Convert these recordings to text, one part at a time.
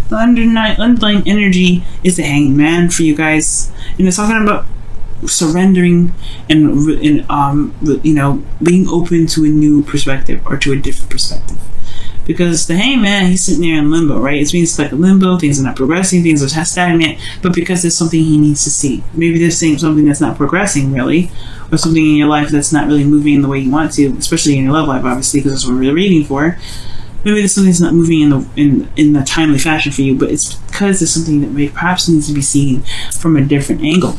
The underlying energy is the Hanged Man for you guys, and it's talking about surrendering and being open to a new perspective or to a different perspective. Because the Hanged Man, he's sitting there in limbo, right? It means like a limbo, things are not progressing, things are stagnant, but because there's something he needs to see. Maybe there's something that's not progressing really, or something in your life that's not really moving in the way you want to, especially in your love life, obviously, because that's what we're reading for. Maybe there's something that's not moving in a timely fashion for you, but it's because there's something that perhaps needs to be seen from a different angle.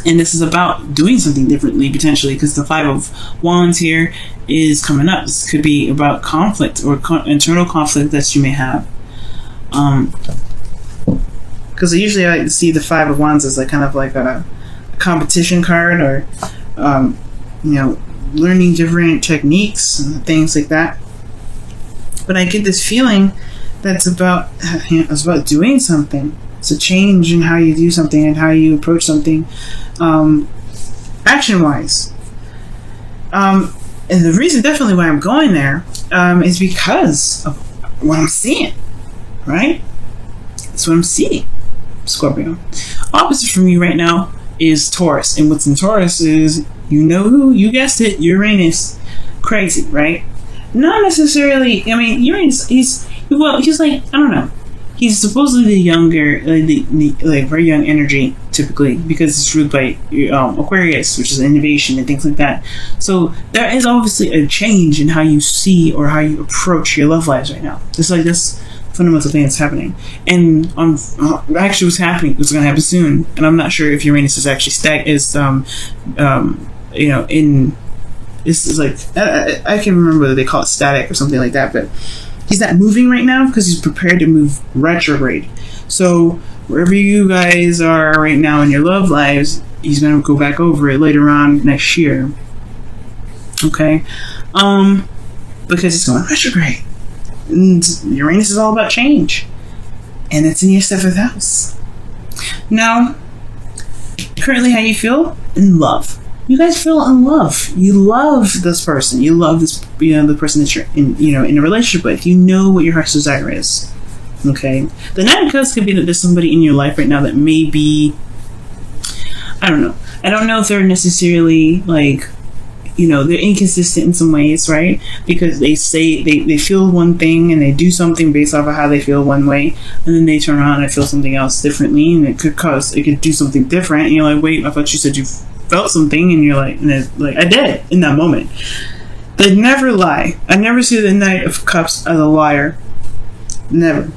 And this is about doing something differently, potentially, because the Five of Wands here is coming up. This could be about conflict or internal conflict that you may have. Because usually I see the Five of Wands as like kind of like a competition card, or learning different techniques and things like that. But I get this feeling that's about doing something. It's a change in how you do something and how you approach something, action-wise. And the reason definitely why I'm going there is because of what I'm seeing, right? That's what I'm seeing, Scorpio. Opposite from you right now is Taurus. And what's in Taurus is, who? You guessed it, Uranus. Crazy, right? Not necessarily, Uranus, he's like, I don't know. He's supposedly the younger, like very young energy, typically, because it's ruled by Aquarius, which is innovation and things like that. So there is obviously a change in how you see or how you approach your love lives right now. It's like this fundamental thing that's happening. And actually what's happening, what's going to happen soon, and I'm not sure if Uranus is actually this is like, I can't remember whether they call it static or something like that, but he's not moving right now because he's prepared to move retrograde. So wherever you guys are right now in your love lives, he's going to go back over it later on next year. Okay? Because it's going retrograde. And Uranus is all about change. And it's in your 7th house. Now, currently how you feel? In love. You guys feel in love. You love this person. You love this, the person that you're in a relationship with. You know what your heart's desire is. Okay. The Nine of Cups could be that there's somebody in your life right now that may be, I don't know. I don't know if they're necessarily like, they're inconsistent in some ways, right? Because they say they feel one thing and they do something based off of how they feel one way, and then they turn around and feel something else differently, and it could do something different. And you're like, wait, I thought you said you felt something, and you're like, I did in that moment. They never lie. I never see the Knight of Cups as a liar. Never.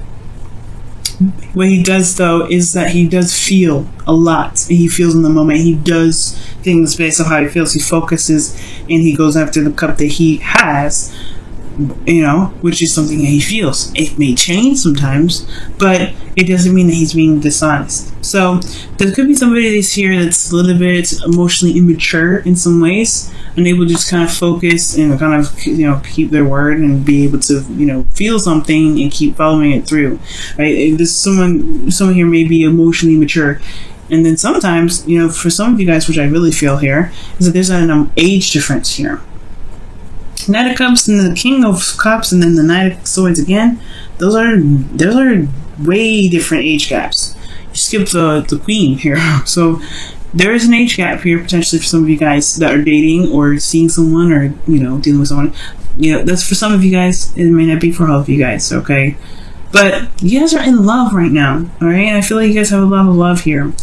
What he does though is that he does feel a lot. He feels in the moment. He does things based on how he feels. He focuses and he goes after the cup that he has, which is something that he feels. It may change sometimes, but it doesn't mean that he's being dishonest. So there could be somebody that's here that's a little bit emotionally immature in some ways, unable to just kind of focus and kind of keep their word and be able to feel something and keep following it through. Right? There's someone here may be emotionally mature. And then sometimes, for some of you guys, which I really feel here, is that there's an age difference here. Knight of Cups and the King of Cups and then the Knight of Swords again, those are way different age gaps. You skip the Queen here. So there is an age gap here potentially for some of you guys that are dating or seeing someone or dealing with someone. That's for some of you guys. It may not be for all of you guys, okay? But you guys are in love right now, alright? I feel like you guys have a lot of love here.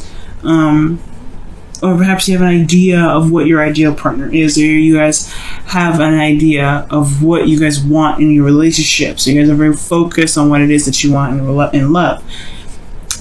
Or perhaps you have an idea of what your ideal partner is, or you guys have an idea of what you guys want in your relationship. So you guys are very focused on what it is that you want in love.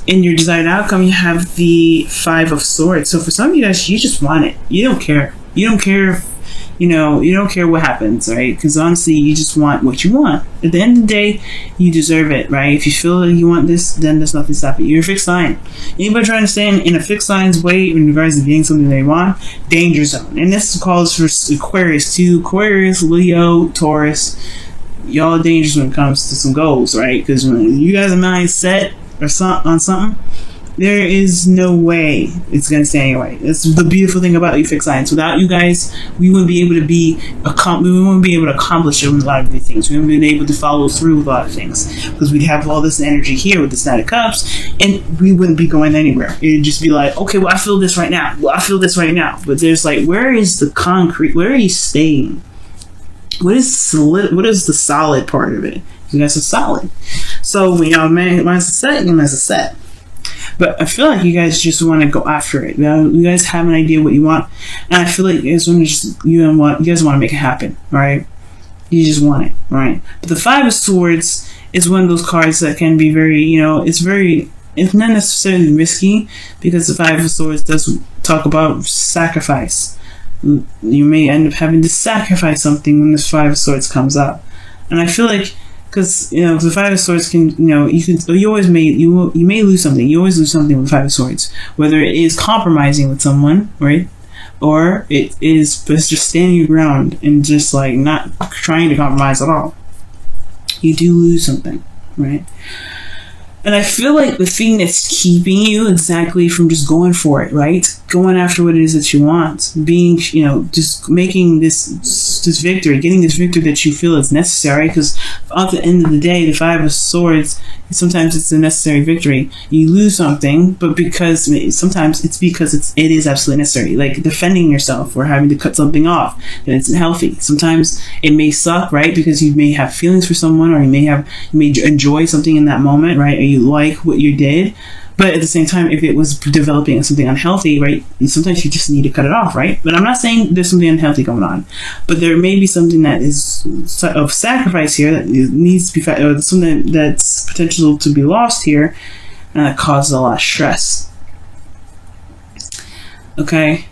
In your desired outcome, you have the Five of Swords. So for some of you guys, you just want it. You don't care. You don't care if, you don't care what happens, right? Because honestly, you just want what you want. At the end of the day, you deserve it, right? If you feel that you want this, then there's nothing stopping you. You're a fixed sign. Anybody trying to stand in a fixed sign's way in regards to getting something they want, danger zone. And this calls for Aquarius too. Aquarius, Leo, Taurus. Y'all are dangerous when it comes to some goals, right? Because when you guys are mind set or on something, there is no way it's going to stay anyway. That's the beautiful thing about you fixed signs. Without you guys, we wouldn't be able to accomplish a lot of these things. We wouldn't be able to follow through with a lot of things because we'd have all this energy here with this Knight of Cups, and we wouldn't be going anywhere. It'd just be like, okay, well, I feel this right now. Well, I feel this right now. But there's like, where is the concrete? Where are you staying? What is the solid part of it? You guys are solid. So when y'all man's a set, you man's a set. But I feel like you guys just want to go after it. You guys have an idea what you want, and I feel like you guys want to make it happen, right? You just want it, right? But the Five of Swords is one of those cards that can be very, it's not necessarily risky, because the Five of Swords does talk about sacrifice. You may end up having to sacrifice something when this Five of Swords comes up, and I feel like, because the Five of Swords can, you may lose something. You always lose something with the Five of Swords, whether it is compromising with someone, right, or it is just standing your ground and just like not trying to compromise at all. You do lose something, right? And I feel like the thing that's keeping you exactly from just going for it, right? Going after what it is that you want, being, just making this victory, getting this victory that you feel is necessary, because at the end of the day, the Five of Swords, sometimes it's a necessary victory. You lose something, but sometimes it's because it is absolutely necessary, like defending yourself or having to cut something off that isn't healthy. Sometimes it may suck, right? Because you may have feelings for someone, or you may enjoy something in that moment, right? Or you like what you did, but at the same time, if it was developing something unhealthy, right, sometimes you just need to cut it off, right? But I'm not saying there's something unhealthy going on, but there may be something that is of sacrifice here that needs to be, or something that's potential to be lost here, and that causes a lot of stress. Okay.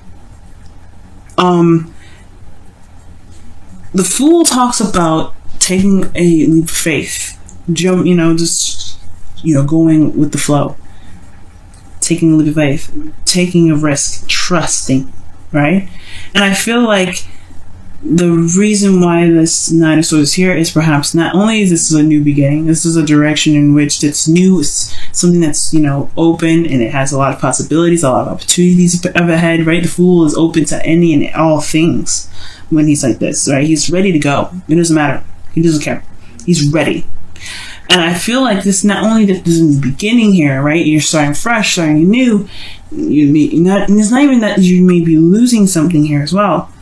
The Fool talks about taking a leap of faith, going with the flow. Taking a leap of faith, taking a risk, trusting, right? And I feel like the reason why this Nine of Swords is here is perhaps not only is this a new beginning, this is a direction in which it's new, it's something that's, open, and it has a lot of possibilities, a lot of opportunities up ahead, right? The Fool is open to any and all things when he's like this, right? He's ready to go. It doesn't matter. He doesn't care. He's ready. And I feel like this not only that this is the beginning here, right? You're starting fresh, starting new. And it's not even that you may be losing something here as well,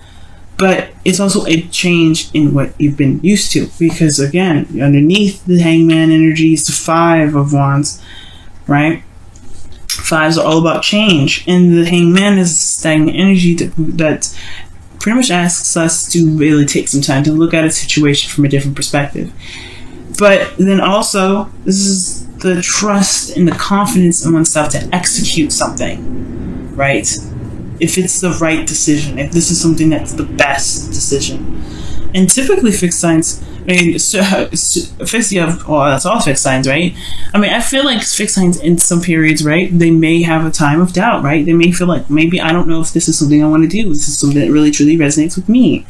but it's also a change in what you've been used to. Because again, underneath the Hangman energy is the Five of Wands, right? Fives are all about change, and the Hangman is stagnant energy that pretty much asks us to really take some time to look at a situation from a different perspective. But then also, this is the trust and the confidence in oneself to execute something, right? If it's the right decision, if this is something that's the best decision. And typically fixed signs, that's all fixed signs, right? I feel like fixed signs in some periods, right, they may have a time of doubt, right? They may feel like, maybe I don't know if this is something I want to do. This is something that really truly resonates with me.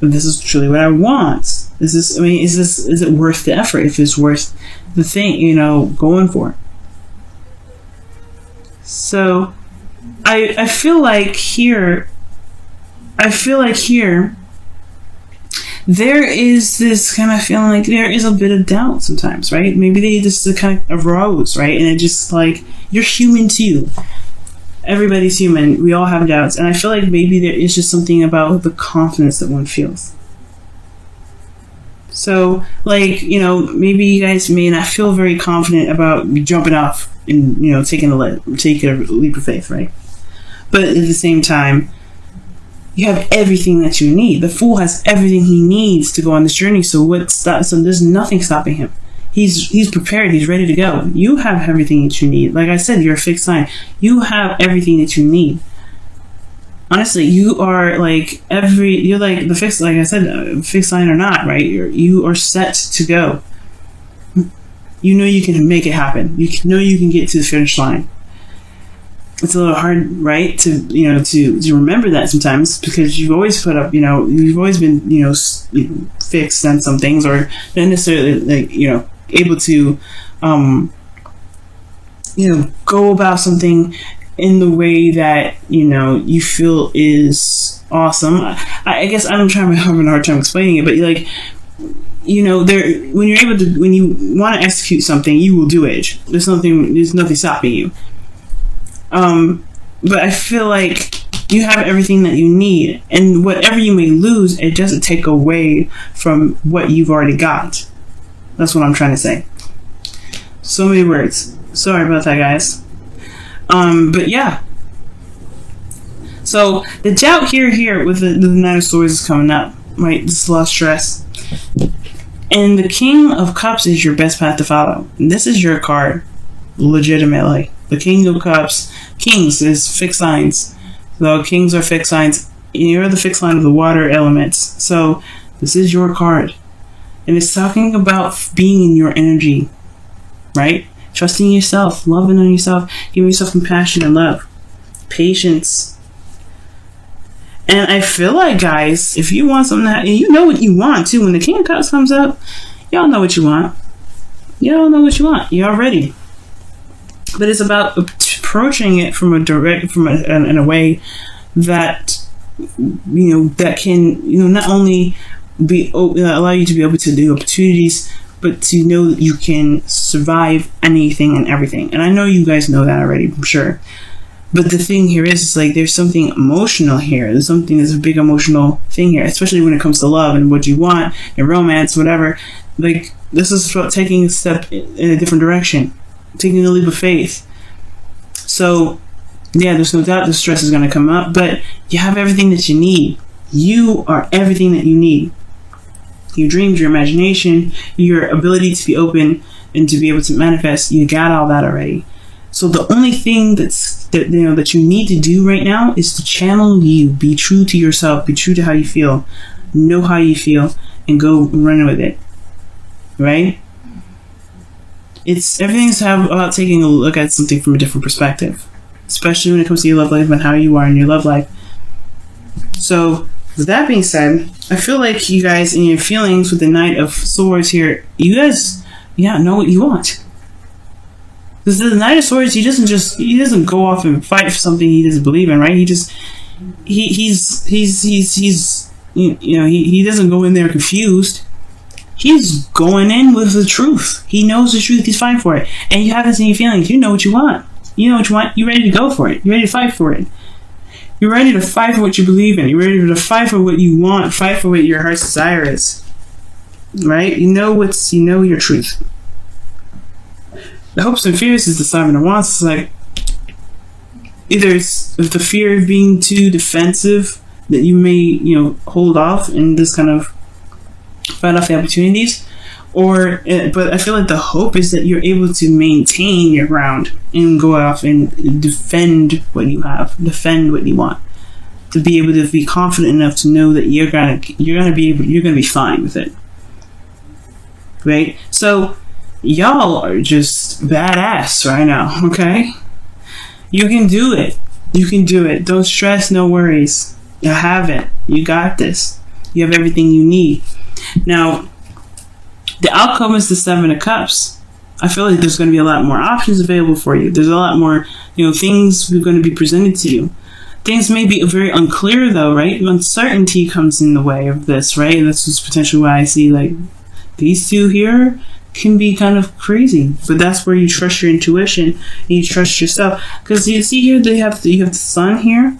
If this is truly what I want. Is it worth the effort? If it's worth the thing, going for it. So I feel like here there is this kind of feeling like there is a bit of doubt sometimes, right? Maybe they just kind of arose, right? And it just like, you're human too. Everybody's human. We all have doubts. And I feel like maybe there is just something about the confidence that one feels. So, maybe you guys may not feel very confident about jumping off and, taking a leap of faith, right? But at the same time, you have everything that you need. The Fool has everything he needs to go on this journey. So there's nothing stopping him. He's prepared. He's ready to go. You have everything that you need. Like I said, you're a fixed sign. You have everything that you need. Honestly, you are you're like the fixed, like I said, fixed sign or not, right? You are set to go. You can make it happen. You can get to the finish line. It's a little hard, right, to remember that sometimes, because you've always put up, you've always been, fixed on some things, or not necessarily able to go about something in the way that you feel is awesome. I guess I'm having a hard time explaining it, but like when you want to execute something, you will do it. There's nothing stopping you. But I feel like you have everything that you need, and whatever you may lose, it doesn't take away from what you've already got. That's what I'm trying to say. So many words. Sorry about that, guys. But yeah. So the doubt here with the Nine of Swords is coming up, right? This is a lot of stress. And the King of Cups is your best path to follow. And this is your card, legitimately. The King of Cups. Kings is fixed signs. So kings are fixed signs. You're the fixed line of the water elements. So this is your card. And it's talking about being in your energy, right? Trusting yourself, loving on yourself, giving yourself compassion and love, patience. And I feel like, guys, if you want something and you know what you want too, when the King of Cups comes up, y'all know what you want. Y'all know what you want. You're ready. But it's about approaching it in a way that that can not only allow you to be able to do opportunities, but to know that you can survive anything and everything. And I know you guys know that already, I'm sure. But the thing here is like there's something emotional here. There's a big emotional thing here, especially when it comes to love and what you want and romance, whatever. Like this is about taking a step in a different direction, taking a leap of faith. So yeah, there's no doubt the stress is going to come up, but you have everything that you need. You are everything that you need. Your dreams, your imagination, your ability to be open and to be able to manifest, you got all that already. So the only thing that you need to do right now is to channel you, be true to yourself, be true to how you feel, know how you feel, and go run with it. Right? Everything's about taking a look at something from a different perspective, especially when it comes to your love life and how you are in your love life. So with that being said, I feel like you guys in your feelings with the Knight of Swords here, you guys know what you want. Because the Knight of Swords, he doesn't go off and fight for something he doesn't believe in, right? He doesn't go in there confused. He's going in with the truth. He knows the truth. He's fighting for it. And you have this in your feelings. You know what you want. You know what you want. You're ready to go for it. You're ready to fight for it. You're ready to fight for what you believe in. You're ready to fight for what you want. Fight for what your heart's desire is. Right? You know your truth. The hopes and fears is the Seven of Wands. It's like either it's the fear of being too defensive that you may hold off and just kind of fight off the opportunities, but I feel like the hope is that you're able to maintain your ground and go off and defend what you have, defend what you want, to be able to be confident enough to know that you're gonna be fine with it, right? So y'all are just badass right now, okay? You can do it. You can do it. Don't stress, no worries. You have it. You got this. You have everything you need. Now, the outcome is the Seven of Cups. I feel like there's going to be a lot more options available for you. There's a lot more, things are going to be presented to you. Things may be very unclear though, right? Uncertainty comes in the way of this, right? That's just potentially why I see like these two here can be kind of crazy, but that's where you trust your intuition and you trust yourself. Because you see here, you have the sun here,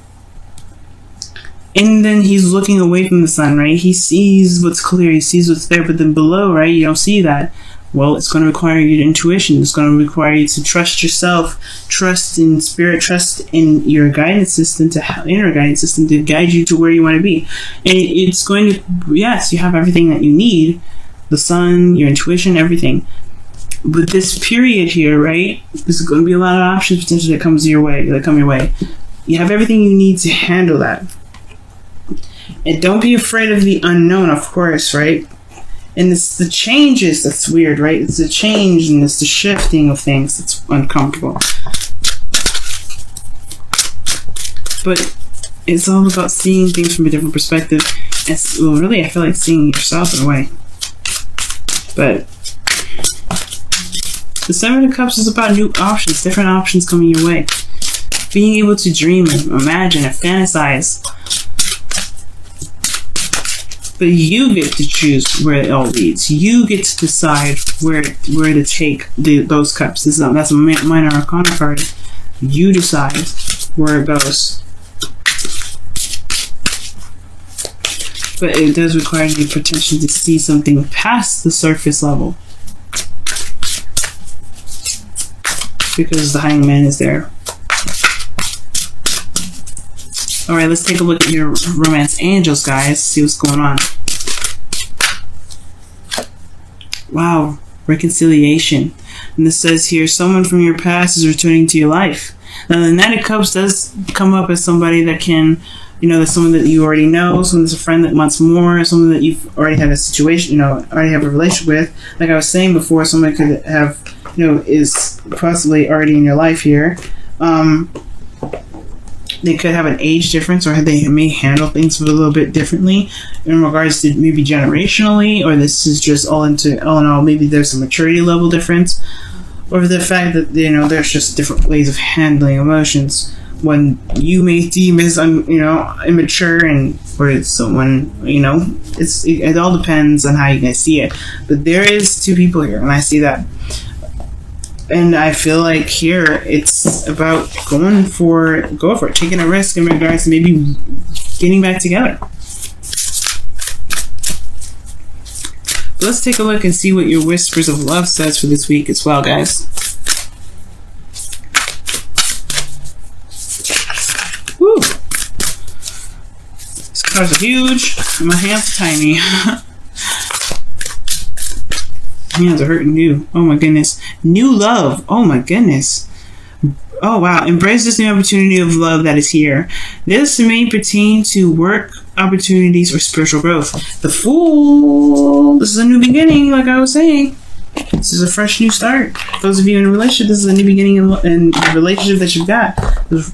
and then he's looking away from the sun, right? He sees what's clear, he sees what's there, but then below, right, you don't see that. Well, it's going to require your intuition. It's going to require you to trust yourself, trust in spirit, trust in your guidance system, inner guidance system to guide you to where you want to be. And it's going to, yes, you have everything that you need, the sun, your intuition, everything. But this period here, right, there's going to be a lot of options potentially that come your way. You have everything you need to handle that. And don't be afraid of the unknown, of course, right? And it's the changes that's weird, right? It's the change and it's the shifting of things that's uncomfortable. But it's all about seeing things from a different perspective. Really, I feel like seeing yourself in a way. But The Seven of Cups is about new options, different options coming your way. Being able to dream and imagine and fantasize. But you get to choose where it all leads. You get to decide where to take those cups. That's a minor arcana card. You decide where it goes. But it does require you potentially to see something past the surface level. Because the Hangman is there. Alright, let's take a look at your romance angels, guys. See what's going on. Wow, reconciliation. And this says here, someone from your past is returning to your life. Now, the Knight of Cups does come up as somebody that can, that's someone that you already know, someone that's a friend that wants more, someone that you've already had a situation, already have a relationship with. Like I was saying before, somebody could have, is possibly already in your life here. They could have an age difference, or they may handle things a little bit differently in regards to maybe generationally, or this is just all in all, maybe there's a maturity level difference, or the fact that, there's just different ways of handling emotions. When you may deem as, immature, and or it's someone, it all depends on how you guys see it. But there is two people here, and I see that. And I feel like here it's about go for it, taking a risk in regards to maybe getting back together. But let's take a look and see what your Whispers of Love says for this week as well, guys. Woo! These cards are huge, and my hands are tiny. Hands are hurting new. Oh my goodness. New love. Oh my goodness. Oh wow. Embrace this new opportunity of love that is here. This may pertain to work opportunities or spiritual growth. The Fool. This is a new beginning, like I was saying. This is a fresh new start. Those of you in a relationship, this is a new beginning in the relationship that you've got.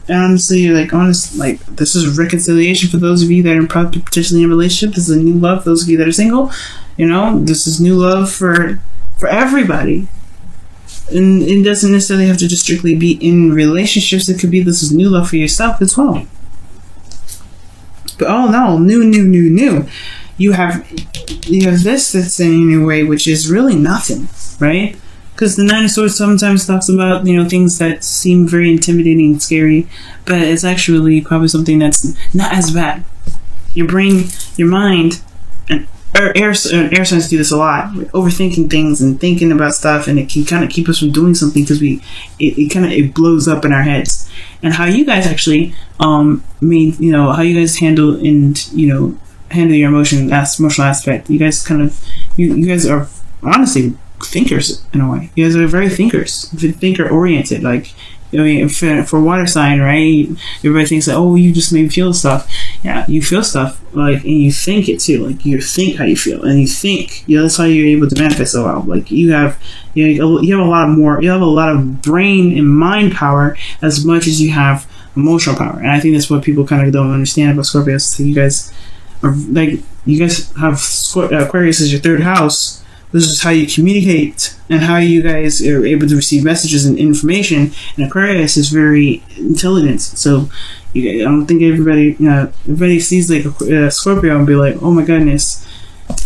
Honestly, this is reconciliation for those of you that are potentially in a relationship. This is a new love for those of you that are single. This is new love for everybody. And it doesn't necessarily have to just strictly be in relationships. It could be this is new love for yourself as well. But oh no, new. You have this that's in your way, which is really nothing, right? Because the Nine of Swords sometimes talks about, things that seem very intimidating and scary, but it's actually probably something that's not as bad. Your brain, your mind, and air signs do this a lot. We're overthinking things and thinking about stuff, and it can kind of keep us from doing something because it blows up in our heads. And how you guys actually how you guys handle your emotional aspect. You guys you guys are honestly thinkers in a way. You guys are very thinker oriented. Like, for water sign, right? Everybody thinks that, oh, you just maybe feel stuff. Yeah, you feel stuff, and you think it too. Like, you think how you feel, and you think, that's how you're able to manifest so well. Like, you have a lot of brain and mind power as much as you have emotional power. And I think that's what people kind of don't understand about Scorpios. So you guys have Aquarius as your third house. This is how you communicate and how you guys are able to receive messages and information. And Aquarius is very intelligent. So I don't think everybody sees a Scorpio and be like, oh my goodness,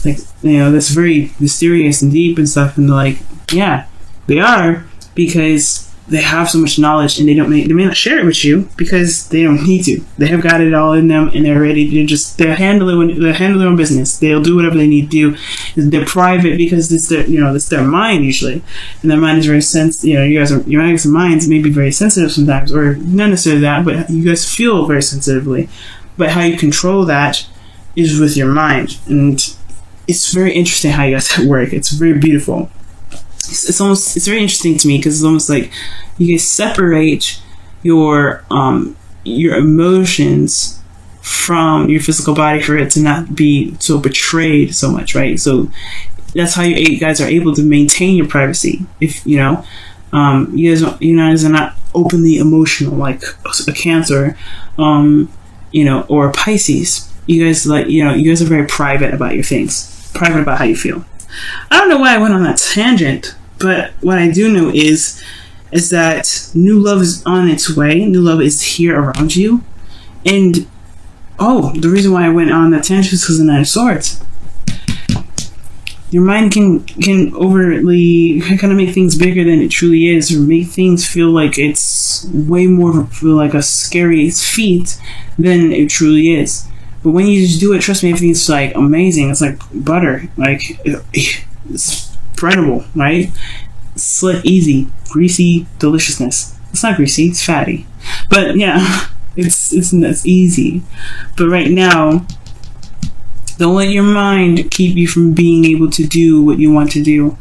that's very mysterious and deep and stuff. And they're like, yeah, they are, because they have so much knowledge, and they may not share it with you because they don't need to. They have got it all in them, and they're ready to they're handling their own business. They'll do whatever they need to do. They're private because it's their mind usually, and their mind is very sensitive. Your guys' minds may be very sensitive sometimes, or not necessarily that, but you guys feel very sensitively. But how you control that is with your mind, and it's very interesting how you guys work. It's very beautiful. It's very interesting to me because it's almost like you guys separate your emotions from your physical body for it to not be so betrayed so much, right? So that's how you guys are able to maintain your privacy. If you guys are not openly emotional like a Cancer, or a Pisces. You guys you guys are very private about your things, private about how you feel. I don't know why I went on that tangent, But what I do know is that new love is on its way. New love is here around you. And the reason why I went on that tangent is because of the Nine of Swords. Your mind can overtly kind of make things bigger than it truly is, or make things feel like it's way more of like a scary feat than it truly is. But when you just do it, trust me, everything's like amazing. It's like butter, like it's spreadable, right? Slick, easy, greasy deliciousness. It's not greasy, it's fatty. But yeah, it's easy. But right now, don't let your mind keep you from being able to do what you want to do.